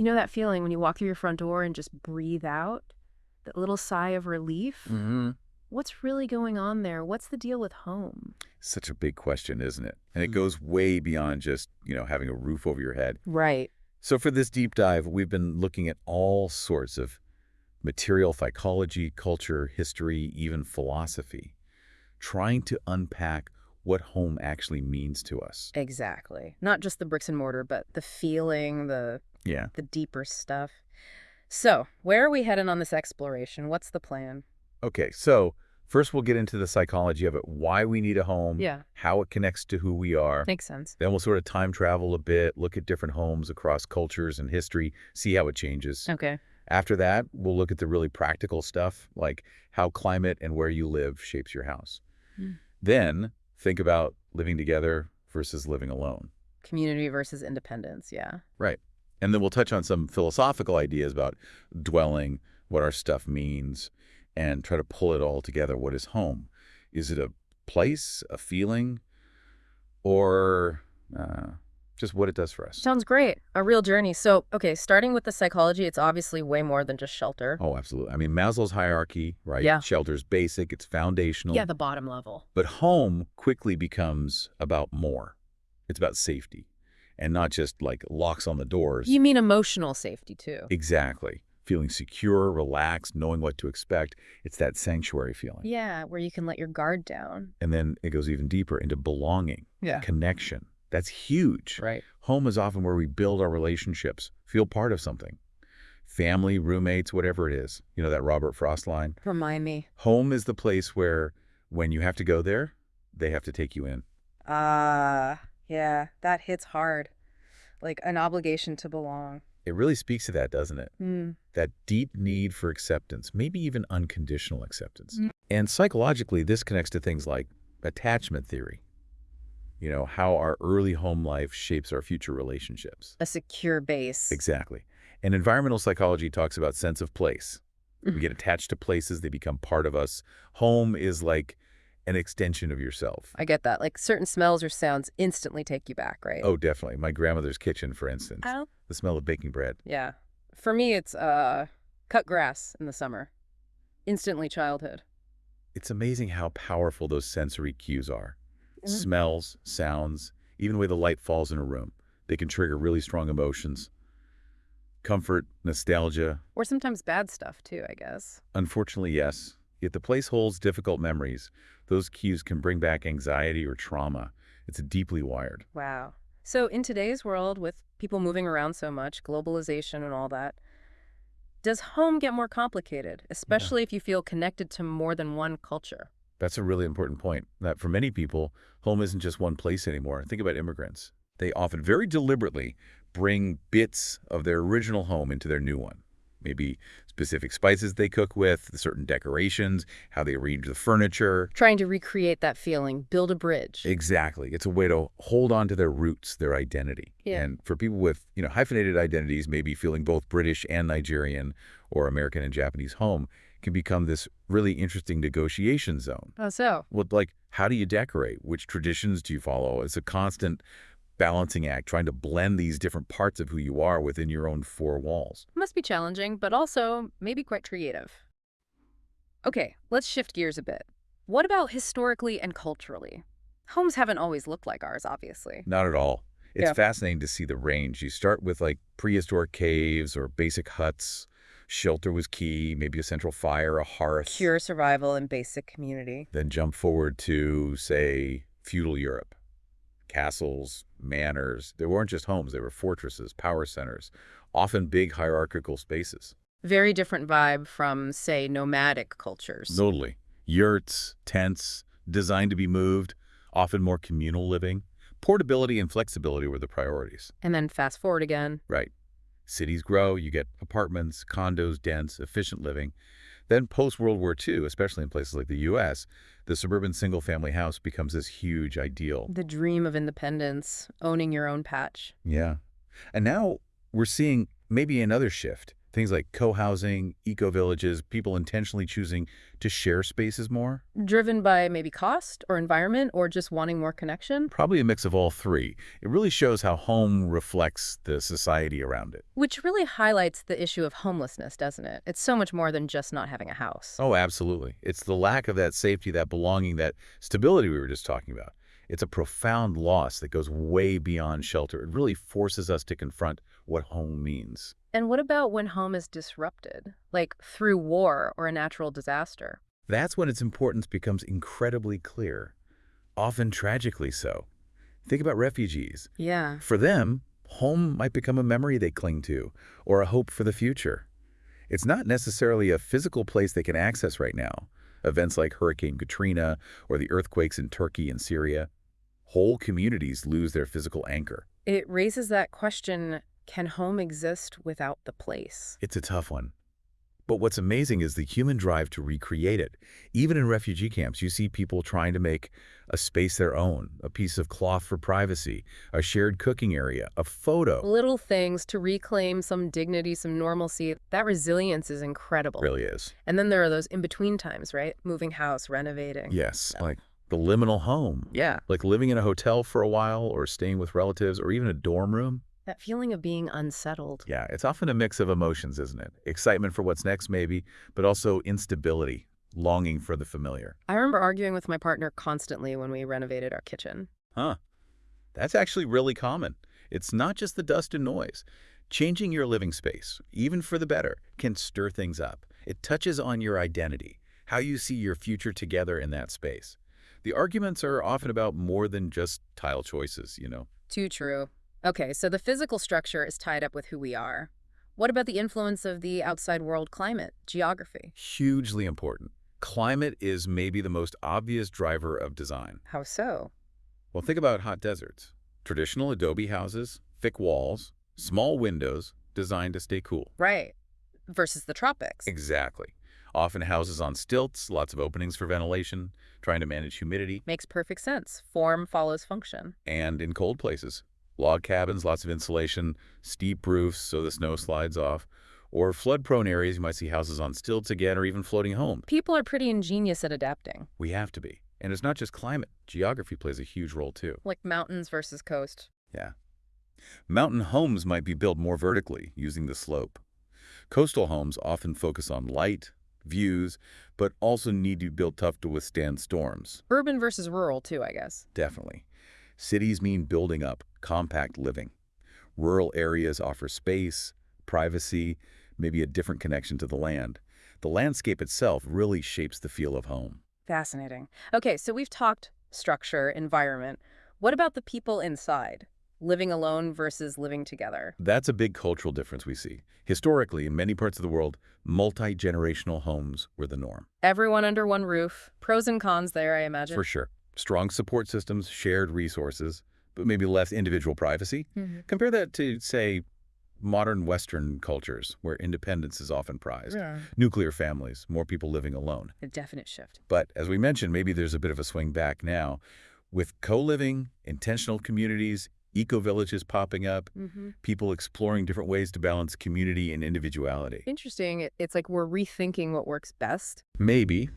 You know that feeling when you walk through your front door and just breathe out? That little sigh of relief? Mm-hmm. What's really going on there? What's the deal with home? Such a big question, isn't it? And it Mm. goes way beyond just, having a roof over your head. Right. So for this deep dive, we've been looking at all sorts of material psychology, culture, history, even philosophy, trying to unpack what home actually means to us. Exactly. Not just the bricks and mortar, but the feeling, Yeah. the deeper stuff. So, where are we heading on this exploration? What's the plan? Okay, so first we'll get into the psychology of it, why we need a home, Yeah, how it connects to who we are. makes sense. Then we'll sort of time travel a bit, look at different homes across cultures and history, see how it changes. Okay. After that, we'll look at the really practical stuff, like how climate and where you live shapes your house. Mm. Then think about living together versus living alone. Community versus independence, yeah. Right. And then we'll touch on some philosophical ideas about dwelling, what our stuff means, and try to pull it all together. What is home? Is it a place, a feeling, or just what it does for us? Sounds great. A real journey. So, okay, starting with the psychology, it's obviously way more than just shelter. Oh, absolutely. I mean, Maslow's hierarchy, right? Yeah. Shelter's basic, it's foundational. Yeah, the bottom level. But home quickly becomes about more. It's about safety, and not just like locks on the doors. You mean emotional safety, too. Exactly. Feeling secure, relaxed, knowing what to expect. It's that sanctuary feeling. Yeah, where you can let your guard down. And then it goes even deeper into belonging, Yeah. connection. That's huge. Right. Home is often where we build our relationships, feel part of something. Family, roommates, whatever it is. You know that Robert Frost line? Remind me. Home is the place where when you have to go there, they have to take you in. Yeah, that hits hard. Like an obligation to belong. It really speaks to that, doesn't it? Mm. That deep need for acceptance, maybe even unconditional acceptance. Mm. And psychologically, this connects to things like attachment theory. How our early home life shapes our future relationships. A secure base. Exactly. And environmental psychology talks about sense of place. We get attached to places, they become part of us. Home is like an extension of yourself. I get that. Like certain smells or sounds instantly take you back, right? Oh, definitely. My grandmother's kitchen, for instance. Oh. The smell of baking bread. Yeah. For me, it's cut grass in the summer. Instantly childhood. It's amazing how powerful those sensory cues are. Mm. Smells, sounds, even the way the light falls in a room. They can trigger really strong emotions. Comfort, nostalgia. Or sometimes bad stuff, too, I guess. Unfortunately, yes. If the place holds difficult memories, those cues can bring back anxiety or trauma. It's deeply wired. Wow. So in today's world, with people moving around so much, globalization and all that, does home get more complicated, especially if you feel connected to more than one culture? That's a really important point, that for many people, home isn't just one place anymore. Think about immigrants. They often very deliberately bring bits of their original home into their new one. Maybe specific spices they cook with, certain decorations, how they arrange the furniture. Trying to recreate that feeling, build a bridge. Exactly. It's a way to hold on to their roots, their identity. Yeah. And for people with, hyphenated identities, maybe feeling both British and Nigerian or American and Japanese home can become this really interesting negotiation zone. Oh, so? Well, like, how do you decorate? Which traditions do you follow? It's a constant balancing act, trying to blend these different parts of who you are within your own four walls. Must be challenging, but also maybe quite creative. Okay, let's shift gears a bit. What about historically and culturally? Homes haven't always looked like ours, obviously. Not at all. It's Yeah. fascinating to see the range. You start with like prehistoric caves or basic huts. Shelter was key, maybe a central fire, a hearth. Pure survival and basic community. Then jump forward to, say, feudal Europe. Castles, manors. They weren't just homes, they were fortresses, power centers, often big hierarchical spaces. Very different vibe from, say, nomadic cultures. Totally. Yurts, tents, designed to be moved, often more communal living. Portability and flexibility were the priorities. And then fast forward again. Right. Cities grow, you get apartments, condos, dense, efficient living. Then post-World War II, especially in places like the U.S., the suburban single-family house becomes this huge ideal. The dream of independence, owning your own patch. Yeah. And now we're seeing maybe another shift. Things like co-housing, eco-villages, people intentionally choosing to share spaces more. Driven by maybe cost or environment or just wanting more connection? Probably a mix of all three. It really shows how home reflects the society around it. Which really highlights the issue of homelessness, doesn't it? It's so much more than just not having a house. Oh, absolutely. It's the lack of that safety, that belonging, that stability we were just talking about. It's a profound loss that goes way beyond shelter. It really forces us to confront what home means. And what about when home is disrupted, like through war or a natural disaster? That's when its importance becomes incredibly clear, often tragically so. Think about refugees. Yeah. For them, home might become a memory they cling to or a hope for the future. It's not necessarily a physical place they can access right now. Events like Hurricane Katrina or the earthquakes in Turkey and Syria, whole communities lose their physical anchor. It raises that question, can home exist without the place? It's a tough one. But what's amazing is the human drive to recreate it. Even in refugee camps, you see people trying to make a space their own, a piece of cloth for privacy, a shared cooking area, a photo. Little things to reclaim some dignity, some normalcy. That resilience is incredible. It really is. And then there are those in-between times, right? Moving house, renovating. Yes, like the liminal home. Yeah. Like living in a hotel for a while or staying with relatives or even a dorm room. That feeling of being unsettled. Yeah, it's often a mix of emotions, isn't it? Excitement for what's next, maybe, but also instability, longing for the familiar. I remember arguing with my partner constantly when we renovated our kitchen. Huh. That's actually really common. It's not just the dust and noise. Changing your living space, even for the better, can stir things up. It touches on your identity, how you see your future together in that space. The arguments are often about more than just tile choices, you know. Too true. Okay, so the physical structure is tied up with who we are. What about the influence of the outside world climate, geography? Hugely important. Climate is maybe the most obvious driver of design. How so? Well, think about hot deserts. Traditional adobe houses, thick walls, small windows, designed to stay cool. Right. Versus the tropics. Exactly. Often houses on stilts, lots of openings for ventilation, trying to manage humidity. Makes perfect sense. Form follows function. And in cold places. Log cabins, lots of insulation, steep roofs so the snow slides off. Or flood-prone areas, you might see houses on stilts again or even floating homes. People are pretty ingenious at adapting. We have to be. And it's not just climate. Geography plays a huge role too. Like mountains versus coast. Yeah. Mountain homes might be built more vertically, using the slope. Coastal homes often focus on light, views, but also need to be built tough to withstand storms. Urban versus rural too, I guess. Definitely. Cities mean building up, compact living. Rural areas offer space, privacy, maybe a different connection to the land. The landscape itself really shapes the feel of home. Fascinating. Okay, so we've talked structure, environment. What about the people inside? Living alone versus living together. That's a big cultural difference we see. Historically, in many parts of the world, multi-generational homes were the norm. Everyone under one roof. Pros and cons there, I imagine. For sure. Strong support systems, shared resources, but maybe less individual privacy. Compare that to, say, modern Western cultures, where independence is often prized. Yeah. Nuclear families, more people living alone. A definite shift. But as we mentioned, maybe there's a bit of a swing back now. With co-living, intentional communities, eco-villages popping up, people exploring different ways to balance community and individuality. Interesting. It's like we're rethinking what works best. Maybe.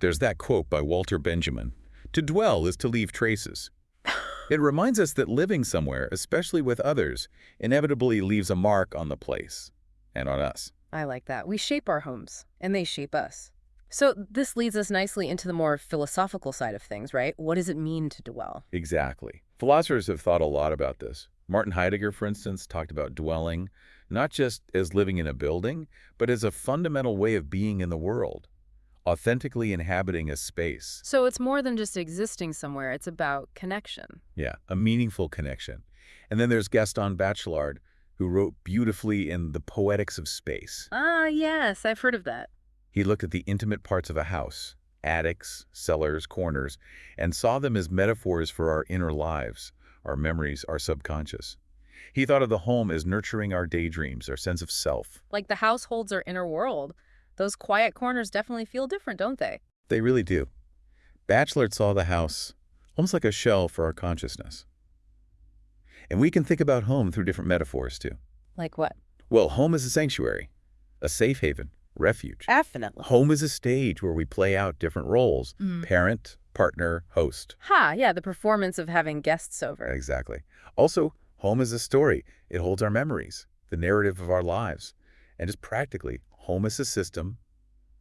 There's that quote by Walter Benjamin, "To dwell is to leave traces." It reminds us that living somewhere, especially with others, inevitably leaves a mark on the place and on us. I like that. We shape our homes, and they shape us. So this leads us nicely into the more philosophical side of things, right? What does it mean to dwell? Exactly. Philosophers have thought a lot about this. Martin Heidegger, for instance, talked about dwelling not just as living in a building, but as a fundamental way of being in the world, authentically inhabiting a space. So it's more than just existing somewhere. It's about connection. Yeah, a meaningful connection. And then there's Gaston Bachelard, who wrote beautifully in The Poetics of Space. Ah, yes, I've heard of that. He looked at the intimate parts of a house, attics, cellars, corners, and saw them as metaphors for our inner lives, our memories, our subconscious. He thought of the home as nurturing our daydreams, our sense of self. Like the house holds our inner world. Those quiet corners definitely feel different, don't they? They really do. Bachelard saw the house almost like a shell for our consciousness. And we can think about home through different metaphors, too. Like what? Well, home is a sanctuary. a safe haven, refuge. Definitely. Home is a stage where we play out different roles, parent, partner, host. Ha, yeah, the performance of having guests over. Exactly. Also, home is a story. It holds our memories, the narrative of our lives. And just practically, home is a system,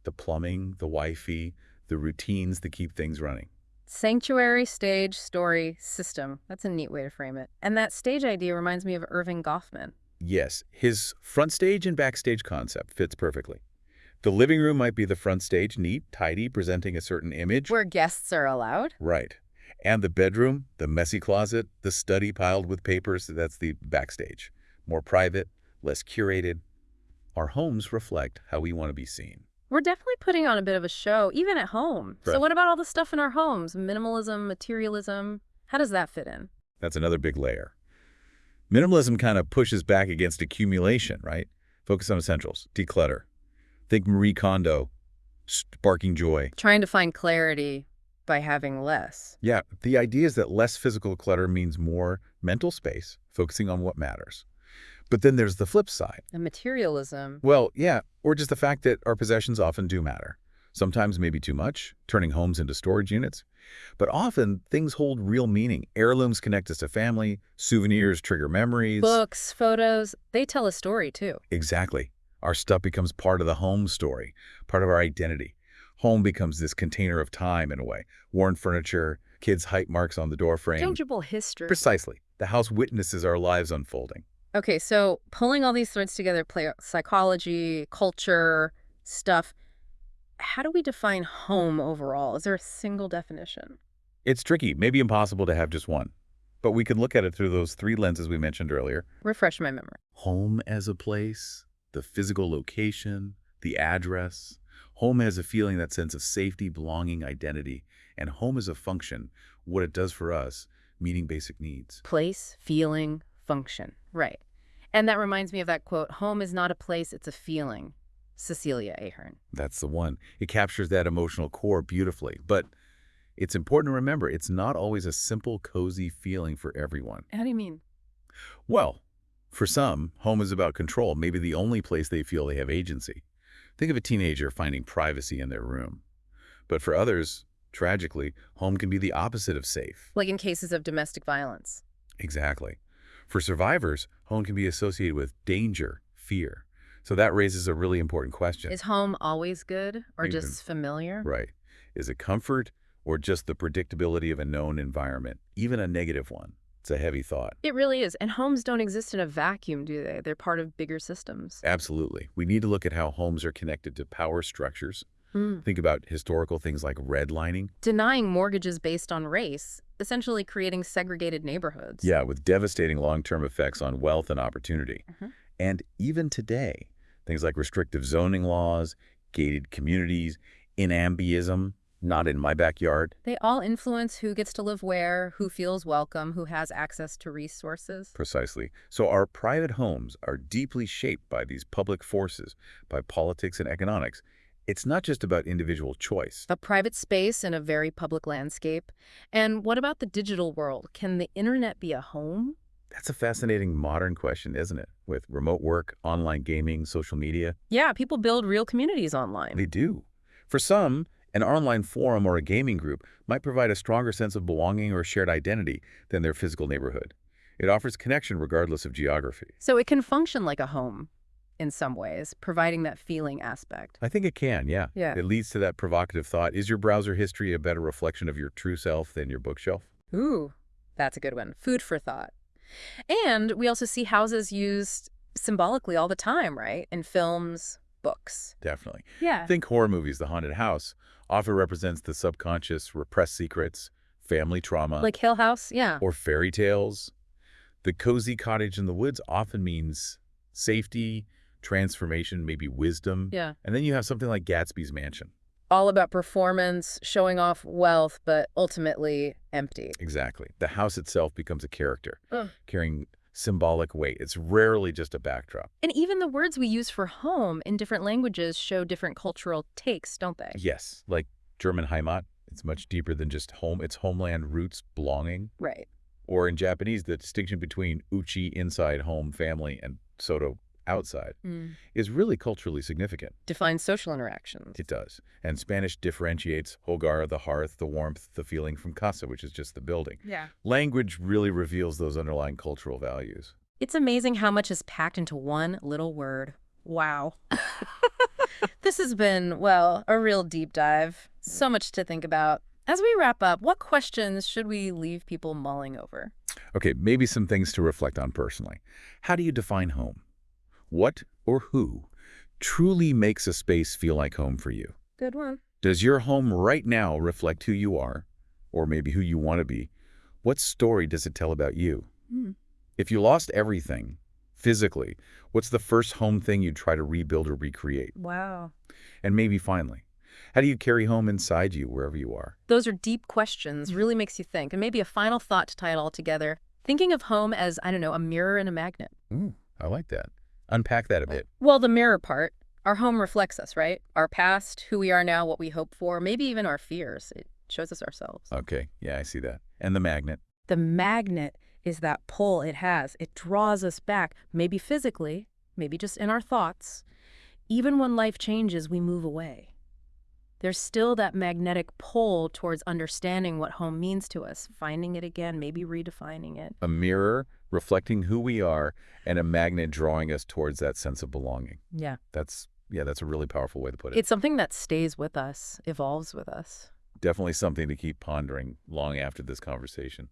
the plumbing, the Wi-Fi, the routines that keep things running. Sanctuary, stage, story, system. That's a neat way to frame it. And that stage idea reminds me of Irving Goffman. Yes, his front stage and backstage concept fits perfectly. The living room might be the front stage, neat, tidy, presenting a certain image. Where guests are allowed? Right. And the bedroom, the messy closet, the study piled with papers, that's the backstage. More private, less curated. Our homes reflect how we want to be seen. We're definitely putting on a bit of a show, even at home. Right. So what about all the stuff in our homes? Minimalism, materialism? How does that fit in? That's another big layer. Minimalism kind of pushes back against accumulation, right? Focus on essentials, declutter. Think Marie Kondo, sparking joy. Trying to find clarity by having less. Yeah, the idea is that less physical clutter means more mental space, focusing on what matters. But then there's the flip side. And materialism. Well, yeah, or just the fact that our possessions often do matter. Sometimes maybe too much, turning homes into storage units. But often, things hold real meaning. Heirlooms connect us to family, souvenirs trigger memories. Books, photos, they tell a story too. Exactly. Our stuff becomes part of the home story, part of our identity. Home becomes this container of time in a way. Worn furniture, kids' height marks on the doorframe. Tangible history. Precisely. The house witnesses our lives unfolding. Okay, so pulling all these threads together, play psychology, culture, stuff. How do we define home overall? Is there a single definition? It's tricky, maybe impossible to have just one. But we can look at it through those three lenses we mentioned earlier. Refresh my memory. Home as a place, the physical location, the address. Home has a feeling, that sense of safety, belonging, identity. And home is a function, what it does for us, meeting basic needs. Place, feeling, function. Right. And that reminds me of that quote, home is not a place, it's a feeling. Cecilia Ahern. That's the one. It captures that emotional core beautifully. But it's important to remember, it's not always a simple, cozy feeling for everyone. How do you mean? Well, for some, home is about control, maybe the only place they feel they have agency. Think of a teenager finding privacy in their room. But for others, tragically, home can be the opposite of safe. Like in cases of domestic violence. Exactly. For survivors, home can be associated with danger, fear. So that raises a really important question. Is home always good or Even- just familiar? Right. Is it comfort or just the predictability of a known environment, even a negative one? It's a heavy thought. It really is. And homes don't exist in a vacuum, do they? They're part of bigger systems. Absolutely. We need to look at how homes are connected to power structures. Mm. Think about historical things like redlining. Denying mortgages based on race, essentially creating segregated neighborhoods. Yeah, with devastating long-term effects on wealth and opportunity. Mhm. And even today, things like restrictive zoning laws, gated communities, inambiism, not in my backyard. They all influence who gets to live where, who feels welcome, who has access to resources. Precisely. So our private homes are deeply shaped by these public forces, by politics and economics. It's not just about individual choice. A private space in a very public landscape. And what about the digital world? Can the internet be a home? That's a fascinating modern question, isn't it? With remote work, online gaming, social media. Yeah, people build real communities online. They do. For some, an online forum or a gaming group might provide a stronger sense of belonging or shared identity than their physical neighborhood. It offers connection regardless of geography. So it can function like a home in some ways, providing that feeling aspect. I think it can, yeah. Yeah. It leads to that provocative thought. Is your browser history a better reflection of your true self than your bookshelf? Ooh, that's a good one. Food for thought. And we also see houses used symbolically all the time, right? In films, books. Definitely. Yeah. Think horror movies. The haunted house often represents the subconscious, repressed secrets, family trauma, Like Hill House? Yeah. or fairy tales. The cozy cottage in the woods often means safety, transformation, maybe wisdom. Yeah. And then you have something like Gatsby's mansion. All about performance, showing off wealth, but ultimately empty. Exactly. The house itself becomes a character, Ugh. carrying symbolic weight. It's rarely just a backdrop. And even the words we use for home in different languages show different cultural takes, don't they? Yes, like German Heimat. It's much deeper than just home. It's homeland, roots, belonging. Right. Or in Japanese, the distinction between uchi, inside home, family, and soto, outside, Mm. is really culturally significant. Define social interactions. It does. And Spanish differentiates hogar, the hearth, the warmth, the feeling, from casa, which is just the building. Yeah. Language really reveals those underlying cultural values. It's amazing how much is packed into one little word. Wow. This has been, well, a real deep dive. So much to think about. As we wrap up, what questions should we leave people mulling over? Okay, maybe some things to reflect on personally. How do you define home? What or who truly makes a space feel like home for you? Good one. Does your home right now reflect who you are, or maybe who you want to be? What story does it tell about you? Hmm. If you lost everything, physically, what's the first home thing you'd try to rebuild or recreate? Wow. And maybe finally, how do you carry home inside you wherever you are? Those are deep questions, really makes you think. And maybe a final thought to tie it all together. Thinking of home as, I don't know, a mirror and a magnet. Ooh, I like that. Unpack that a bit. Well, the mirror part, our home reflects us, right? Our past, who we are now, what we hope for, maybe even our fears. It shows us ourselves. Okay, yeah, I see that. And the magnet? The magnet is that pull it has. It draws us back, maybe physically, maybe just in our thoughts. Even when life changes, we move away. There's still that magnetic pull towards understanding what home means to us, finding it again, maybe redefining it. A mirror reflecting who we are, and a magnet drawing us towards that sense of belonging. Yeah. That's a really powerful way to put it. It's something that stays with us, evolves with us. Definitely something to keep pondering long after this conversation.